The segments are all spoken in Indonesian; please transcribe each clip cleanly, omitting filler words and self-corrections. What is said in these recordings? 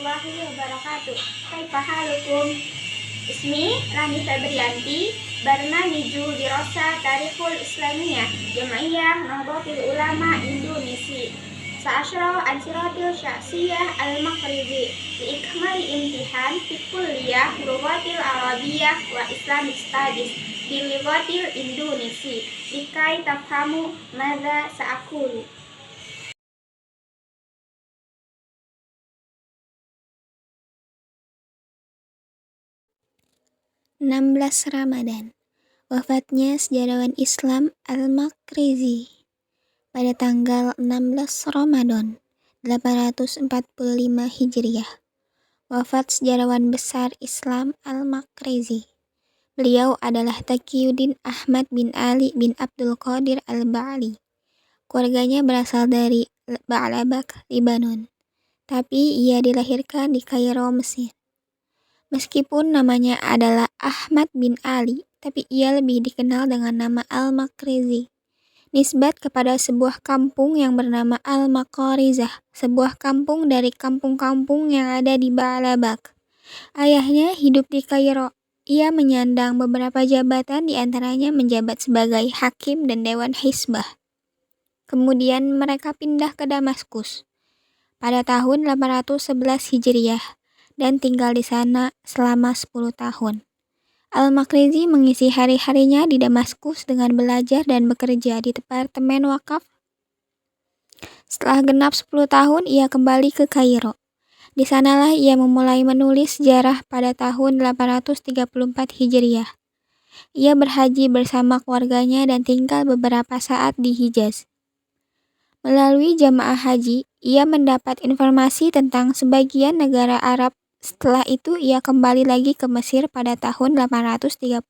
warahmatullahi wabarakatuh. Kaifa halukum? Ismi Rani Febrianti, Barnamiju Dirasa Tarikhul Islamiyah, Jam'iyah Nahdlatul Ulama Indonesia. Sa'asyrah an siratil syaksiyah al-Maghribi li ikmali imtihan fi kulliyah lughatil Arabiyyah wa Islamic Studies bil lughatil Indonesia likai tafhamu madza sa'aqulu. 16 Ramadan. Wafatnya sejarawan Islam Al-Maqrizi pada tanggal 16 Ramadan 845 Hijriah. Wafat sejarawan besar Islam Al-Maqrizi. Beliau adalah Taqiyuddin Ahmad bin Ali bin Abdul Qadir Al-Ba'ali. Keluarganya berasal dari Ba'labak, Lebanon, tapi ia dilahirkan di Kairo, Mesir. Meskipun namanya adalah Ahmad bin Ali, tapi ia lebih dikenal dengan nama Al-Maqrizi. Nisbat kepada sebuah kampung yang bernama Al-Maqarizah, sebuah kampung dari kampung-kampung yang ada di Ba'labak. Ayahnya hidup di Kairo. Ia menyandang beberapa jabatan, di antaranya menjabat sebagai hakim dan dewan hisbah. Kemudian mereka pindah ke Damaskus pada tahun 811 Hijriah dan tinggal di sana selama 10 tahun. Al-Maqrizi mengisi hari-harinya di Damaskus dengan belajar dan bekerja di Departemen Wakaf. Setelah genap 10 tahun, ia kembali ke Kairo. Di sanalah ia memulai menulis sejarah pada tahun 834 Hijriah. Ia berhaji bersama keluarganya dan tinggal beberapa saat di Hijaz. Melalui jamaah haji, ia mendapat informasi tentang sebagian negara Arab. Setelah itu ia kembali lagi ke Mesir pada tahun 839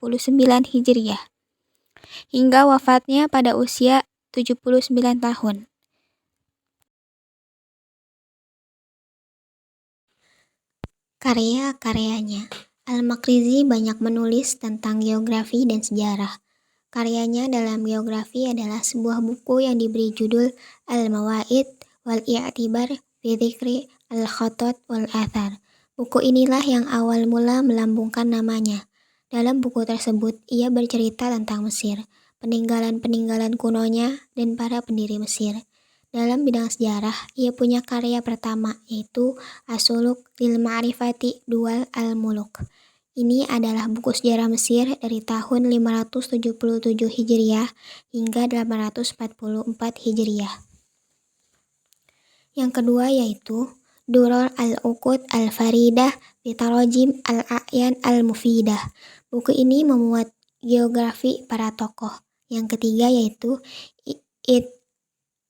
Hijriah, hingga wafatnya pada usia 79 tahun. Karya-karyanya. Al-Maqrizi banyak menulis tentang geografi dan sejarah. Karyanya dalam geografi adalah sebuah buku yang diberi judul Al-Mawa'id wal I'tibar fi Dzikri al-Khatat wal Athar. Buku inilah yang awal mula melambungkan namanya. Dalam buku tersebut, ia bercerita tentang Mesir, peninggalan-peninggalan kunonya, dan para pendiri Mesir. Dalam bidang sejarah, ia punya karya pertama, yaitu As-Suluk lil Ma'rifati Duwal al-Muluk. Ini adalah buku sejarah Mesir dari tahun 577 Hijriah hingga 844 Hijriah. Yang kedua yaitu Duror al-Uqud al-Faridah fi Tarajim al-A'yan al-Mufidah. Buku ini memuat geografi para tokoh. Yang ketiga yaitu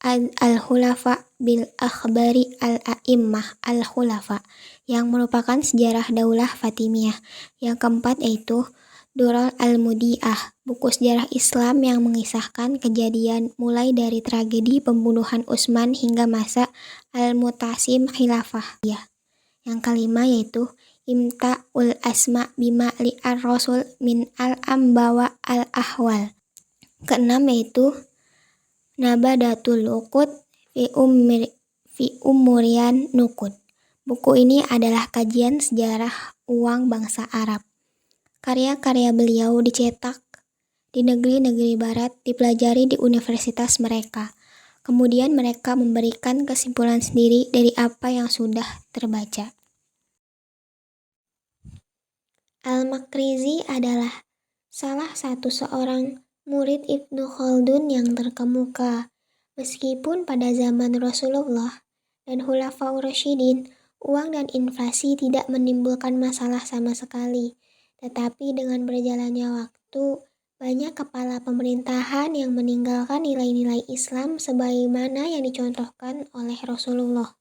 Al-Khulafa bil Akhbari al-A'immah al-Khulafa, yang merupakan sejarah Daulah Fatimiyah. Yang keempat yaitu Duror al-Mudi'ah, buku sejarah Islam yang mengisahkan kejadian mulai dari tragedi pembunuhan Utsman hingga masa Al-Mutasim Khilafah. Yang kelima yaitu Imta'ul Asma bima li'ar Rasul min al-Ambawa al-Ahwal. Keenam yaitu Nabadatul Uqud fi Umurian Nuqud. Buku ini adalah kajian sejarah uang bangsa Arab. Karya-karya beliau dicetak di negeri-negeri barat, dipelajari di universitas mereka. Kemudian mereka memberikan kesimpulan sendiri dari apa yang sudah terbaca. Al-Maqrizi adalah salah satu seorang murid Ibnu Khaldun yang terkemuka. Meskipun pada zaman Rasulullah dan Khulafaur Rasyidin, uang dan inflasi tidak menimbulkan masalah sama sekali. Tetapi dengan berjalannya waktu, banyak kepala pemerintahan yang meninggalkan nilai-nilai Islam sebagaimana yang dicontohkan oleh Rasulullah.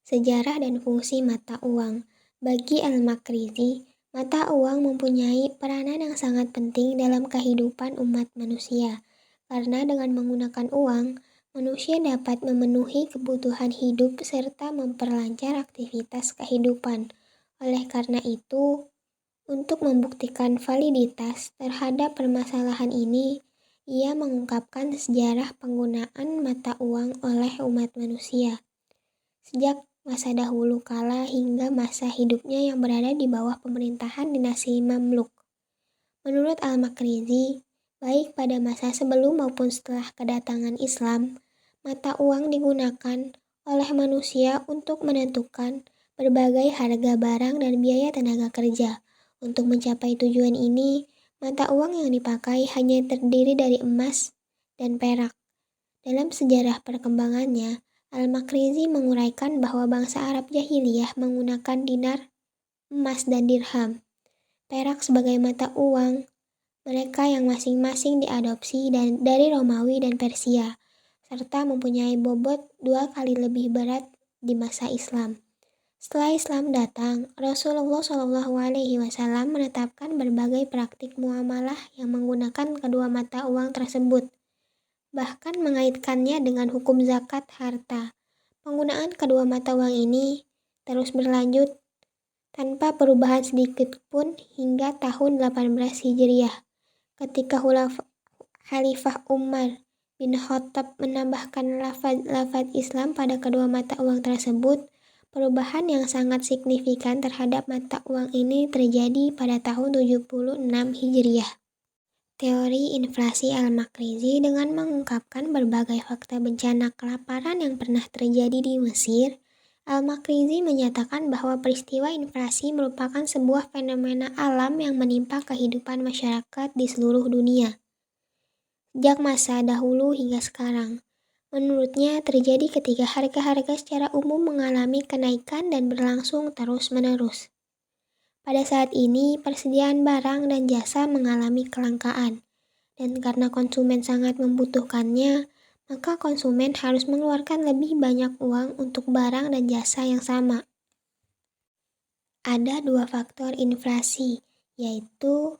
Sejarah dan fungsi mata uang. Bagi Al-Maqrizi, mata uang mempunyai peranan yang sangat penting dalam kehidupan umat manusia. Karena dengan menggunakan uang, manusia dapat memenuhi kebutuhan hidup serta memperlancar aktivitas kehidupan. Oleh karena itu, untuk membuktikan validitas terhadap permasalahan ini, ia mengungkapkan sejarah penggunaan mata uang oleh umat manusia. Sejak masa dahulu kala hingga masa hidupnya yang berada di bawah pemerintahan dinasti Mamluk. Menurut Al-Makrizi, baik pada masa sebelum maupun setelah kedatangan Islam, mata uang digunakan oleh manusia untuk menentukan berbagai harga barang dan biaya tenaga kerja. Untuk mencapai tujuan ini, mata uang yang dipakai hanya terdiri dari emas dan perak. Dalam sejarah perkembangannya, Al-Makrizi menguraikan bahwa bangsa Arab jahiliyah menggunakan dinar, emas dan dirham, perak sebagai mata uang mereka yang masing-masing diadopsi dari Romawi dan Persia, serta mempunyai bobot 2 kali lebih berat di masa Islam. Setelah Islam datang, Rasulullah SAW menetapkan berbagai praktik muamalah yang menggunakan kedua mata uang tersebut, bahkan mengaitkannya dengan hukum zakat harta. Penggunaan kedua mata uang ini terus berlanjut tanpa perubahan sedikit pun hingga tahun 18 Hijriah, ketika Khalifah Umar bin Khattab menambahkan lafaz Islam pada kedua mata uang tersebut. Perubahan yang sangat signifikan terhadap mata uang ini terjadi pada tahun 76 Hijriah. Teori inflasi Al-Makrizi dengan mengungkapkan berbagai fakta bencana kelaparan yang pernah terjadi di Mesir, Al-Makrizi menyatakan bahwa peristiwa inflasi merupakan sebuah fenomena alam yang menimpa kehidupan masyarakat di seluruh dunia, sejak masa dahulu hingga sekarang. Menurutnya terjadi ketika harga-harga secara umum mengalami kenaikan dan berlangsung terus-menerus. Pada saat ini, persediaan barang dan jasa mengalami kelangkaan, dan karena konsumen sangat membutuhkannya, maka konsumen harus mengeluarkan lebih banyak uang untuk barang dan jasa yang sama. Ada 2 faktor inflasi, yaitu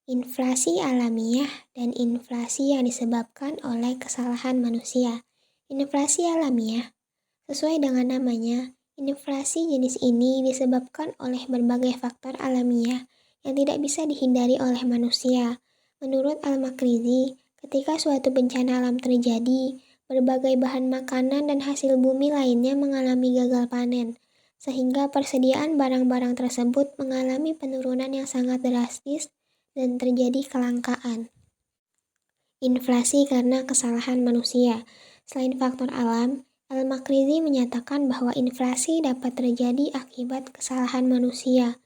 inflasi alamiah dan inflasi yang disebabkan oleh kesalahan manusia. Inflasi alamiah, sesuai dengan namanya, inflasi jenis ini disebabkan oleh berbagai faktor alamiah yang tidak bisa dihindari oleh manusia. Menurut Al-Makrizi, ketika suatu bencana alam terjadi, berbagai bahan makanan dan hasil bumi lainnya mengalami gagal panen, sehingga persediaan barang-barang tersebut mengalami penurunan yang sangat drastis dan terjadi kelangkaan. Inflasi karena kesalahan manusia. Selain faktor alam, Al-Makrizi menyatakan bahwa inflasi dapat terjadi akibat kesalahan manusia.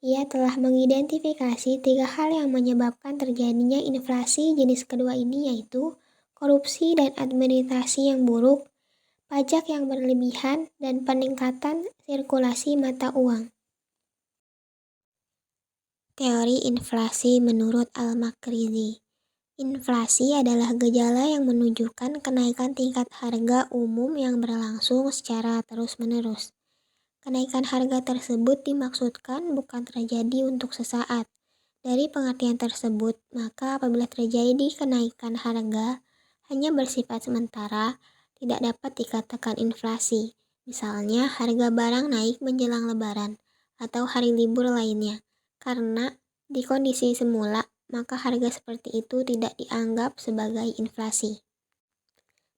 Ia telah mengidentifikasi 3 hal yang menyebabkan terjadinya inflasi jenis kedua ini, yaitu korupsi dan administrasi yang buruk, pajak yang berlebihan, dan peningkatan sirkulasi mata uang. Teori inflasi menurut Al-Makrizi. Inflasi adalah gejala yang menunjukkan kenaikan tingkat harga umum yang berlangsung secara terus-menerus. Kenaikan harga tersebut dimaksudkan bukan terjadi untuk sesaat. Dari pengertian tersebut, maka apabila terjadi kenaikan harga hanya bersifat sementara, tidak dapat dikatakan inflasi. Misalnya, harga barang naik menjelang Lebaran atau hari libur lainnya. Karena di kondisi semula, maka harga seperti itu tidak dianggap sebagai inflasi.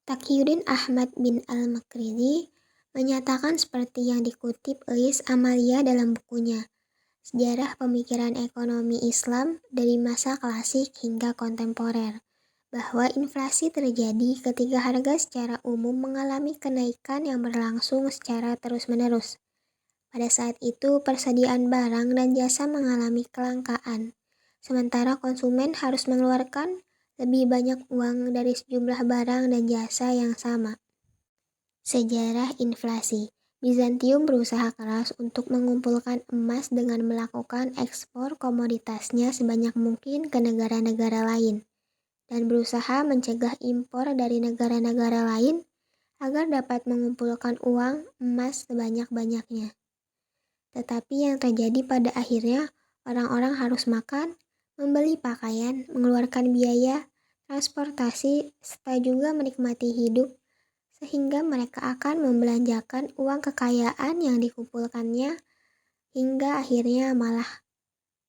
Taqiyuddin Ahmad bin Al-Makrizi menyatakan seperti yang dikutip Eis Amalia dalam bukunya, Sejarah Pemikiran Ekonomi Islam dari Masa Klasik hingga Kontemporer, bahwa inflasi terjadi ketika harga secara umum mengalami kenaikan yang berlangsung secara terus-menerus. Pada saat itu, persediaan barang dan jasa mengalami kelangkaan, sementara konsumen harus mengeluarkan lebih banyak uang dari sejumlah barang dan jasa yang sama. Sejarah inflasi. Bizantium berusaha keras untuk mengumpulkan emas dengan melakukan ekspor komoditasnya sebanyak mungkin ke negara-negara lain, dan berusaha mencegah impor dari negara-negara lain agar dapat mengumpulkan uang emas sebanyak-banyaknya. Tetapi yang terjadi pada akhirnya, orang-orang harus makan, membeli pakaian, mengeluarkan biaya transportasi, serta juga menikmati hidup, sehingga mereka akan membelanjakan uang kekayaan yang dikumpulkannya hingga akhirnya malah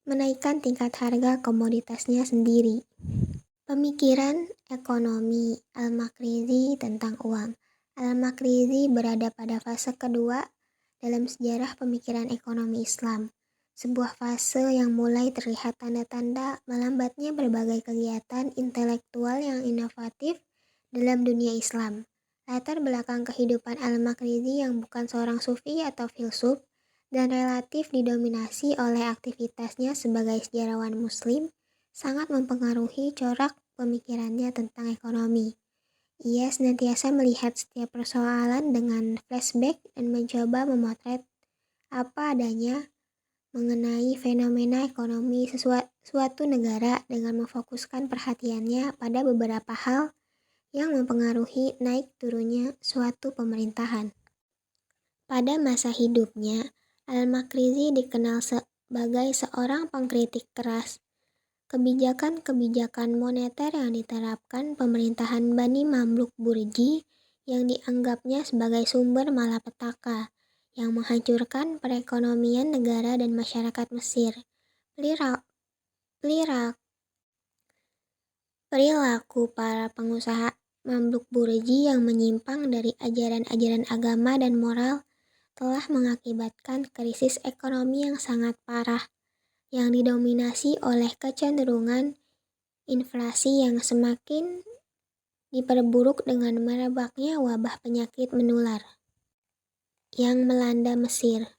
menaikkan tingkat harga komoditasnya sendiri. Pemikiran ekonomi Al-Makrizi tentang uang. Al-Makrizi berada pada fase kedua dalam sejarah pemikiran ekonomi Islam, sebuah fase yang mulai terlihat tanda-tanda melambatnya berbagai kegiatan intelektual yang inovatif dalam dunia Islam. Latar belakang kehidupan Al-Makrizi yang bukan seorang sufi atau filsuf dan relatif didominasi oleh aktivitasnya sebagai sejarawan Muslim sangat mempengaruhi corak pemikirannya tentang ekonomi. Ia senantiasa melihat setiap persoalan dengan flashback dan mencoba memotret apa adanya mengenai fenomena ekonomi suatu negara dengan memfokuskan perhatiannya pada beberapa hal yang mempengaruhi naik turunnya suatu pemerintahan. Pada masa hidupnya, Al-Makrizi dikenal sebagai seorang pengkritik keras kebijakan-kebijakan moneter yang diterapkan pemerintahan Bani Mamluk Burji yang dianggapnya sebagai sumber malapetaka yang menghancurkan perekonomian negara dan masyarakat Mesir. Perilaku para pengusaha Mamluk Burji yang menyimpang dari ajaran-ajaran agama dan moral telah mengakibatkan krisis ekonomi yang sangat parah yang didominasi oleh kecenderungan inflasi yang semakin diperburuk dengan merebaknya wabah penyakit menular yang melanda Mesir.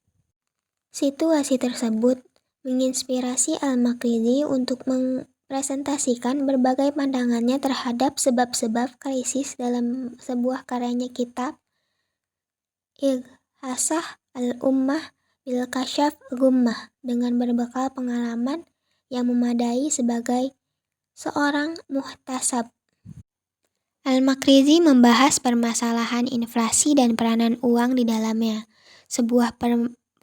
Situasi tersebut menginspirasi Al-Makrizi untuk mempresentasikan berbagai pandangannya terhadap sebab-sebab krisis dalam sebuah karyanya kitab Ighasah al-Ummah bil Kashaf Gummah dengan berbekal pengalaman yang memadai sebagai seorang muhtasab. Al-Makrizi membahas permasalahan inflasi dan peranan uang di dalamnya, sebuah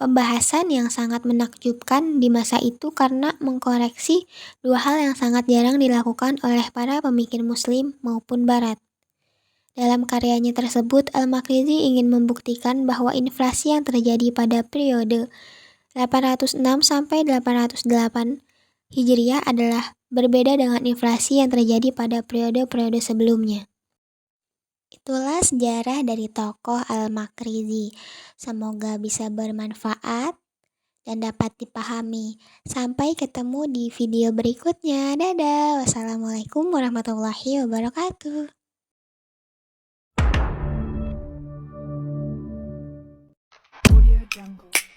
pembahasan yang sangat menakjubkan di masa itu karena mengkoreksi dua hal yang sangat jarang dilakukan oleh para pemikir Muslim maupun Barat. Dalam karyanya tersebut, Al-Makrizi ingin membuktikan bahwa inflasi yang terjadi pada periode 806 sampai 808 Hijriah adalah berbeda dengan inflasi yang terjadi pada periode-periode sebelumnya. Itulah sejarah dari tokoh Al-Makrizi. Semoga bisa bermanfaat dan dapat dipahami. Sampai ketemu di video berikutnya. Dadah. Wassalamualaikum warahmatullahi wabarakatuh. Audio Jungle.